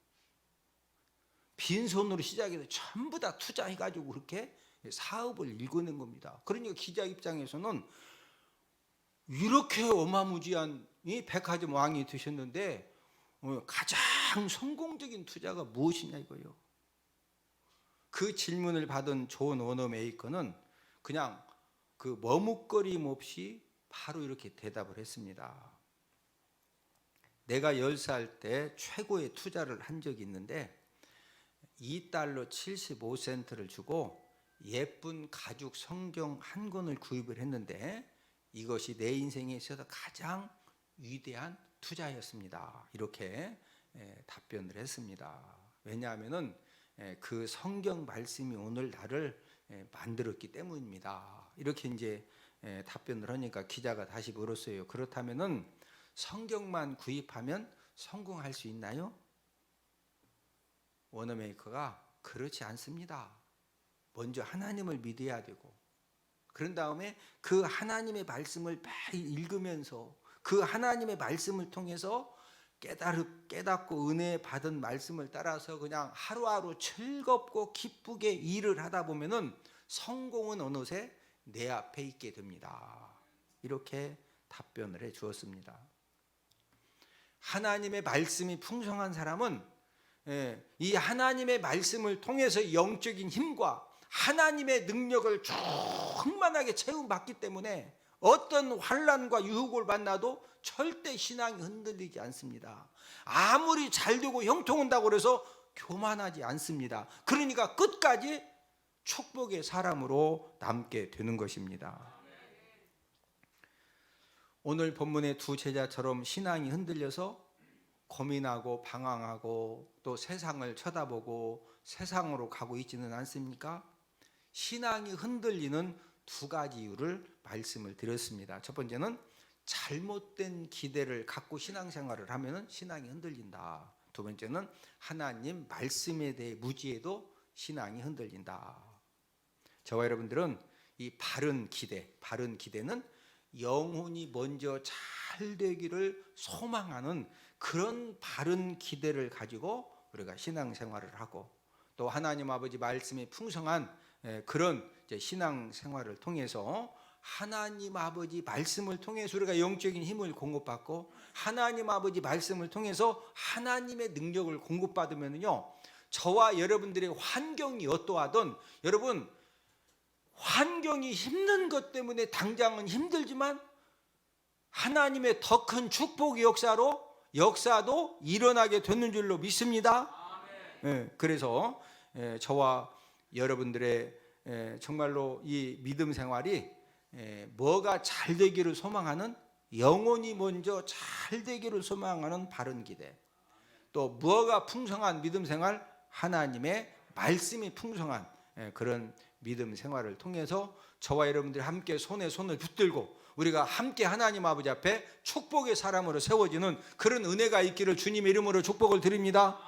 빈손으로 시작해서 전부 다 투자해가지고 그렇게 사업을 일궈낸 겁니다. 그러니까 기자 입장에서는 이렇게 어마무지한 이 백화점 왕이 되셨는데 가장 성공적인 투자가 무엇이냐 이거예요. 그 질문을 받은 존 워너메이커는 그냥 그 머뭇거림 없이 바로 이렇게 대답을 했습니다. 내가 10살 때 최고의 투자를 한 적이 있는데 $2 75센트를 주고 예쁜 가죽 성경 한 권을 구입을 했는데 이것이 내 인생에 있어서 가장 위대한 투자였습니다. 이렇게 답변을 했습니다. 왜냐하면은 그 성경 말씀이 오늘 나를 만들었기 때문입니다. 이렇게 이제 답변을 하니까 기자가 다시 물었어요. 그렇다면은 성경만 구입하면 성공할 수 있나요? 워너메이커가 그렇지 않습니다. 먼저 하나님을 믿어야 되고 그런 다음에 그 하나님의 말씀을 매일 읽으면서 그 하나님의 말씀을 통해서 깨닫고 은혜 받은 말씀을 따라서 그냥 하루하루 즐겁고 기쁘게 일을 하다 보면은 성공은 어느새 내 앞에 있게 됩니다. 이렇게 답변을 해 주었습니다. 하나님의 말씀이 풍성한 사람은 이 하나님의 말씀을 통해서 영적인 힘과 하나님의 능력을 충만하게 체험받기 때문에 어떤 환난과 유혹을 만나도 절대 신앙이 흔들리지 않습니다. 아무리 잘되고 형통한다고 해서 교만하지 않습니다. 그러니까 끝까지 축복의 사람으로 남게 되는 것입니다. 오늘 본문의 두 제자처럼 신앙이 흔들려서 고민하고 방황하고 또 세상을 쳐다보고 세상으로 가고 있지는 않습니까? 신앙이 흔들리는 두 가지 이유를 말씀을 드렸습니다. 첫 번째는 잘못된 기대를 갖고 신앙생활을 하면 신앙이 흔들린다. 두 번째는 하나님 말씀에 대해 무지해도 신앙이 흔들린다. 저와 여러분들은 이 바른 기대는 영혼이 먼저 잘 되기를 소망하는 그런 바른 기대를 가지고 우리가 신앙생활을 하고, 또 하나님 아버지 말씀이 풍성한 그런 신앙생활을 통해서 하나님 아버지 말씀을 통해서 우리가 영적인 힘을 공급받고, 하나님 아버지 말씀을 통해서 하나님의 능력을 공급받으면요, 저와 여러분들의 환경이 어떠하든, 여러분 환경이 힘든 것 때문에 당장은 힘들지만 하나님의 더 큰 축복의 역사도 일어나게 되는 줄로 믿습니다. 그래서 저와 여러분들의 정말로 이 믿음 생활이 뭐가 잘 되기를 소망하는, 영혼이 먼저 잘 되기를 소망하는 바른 기대, 또 뭐가 풍성한 믿음 생활, 하나님의 말씀이 풍성한 그런 믿음 생활을 통해서 저와 여러분들이 함께 손에 손을 붙들고 우리가 함께 하나님 아버지 앞에 축복의 사람으로 세워지는 그런 은혜가 있기를 주님의 이름으로 축복을 드립니다.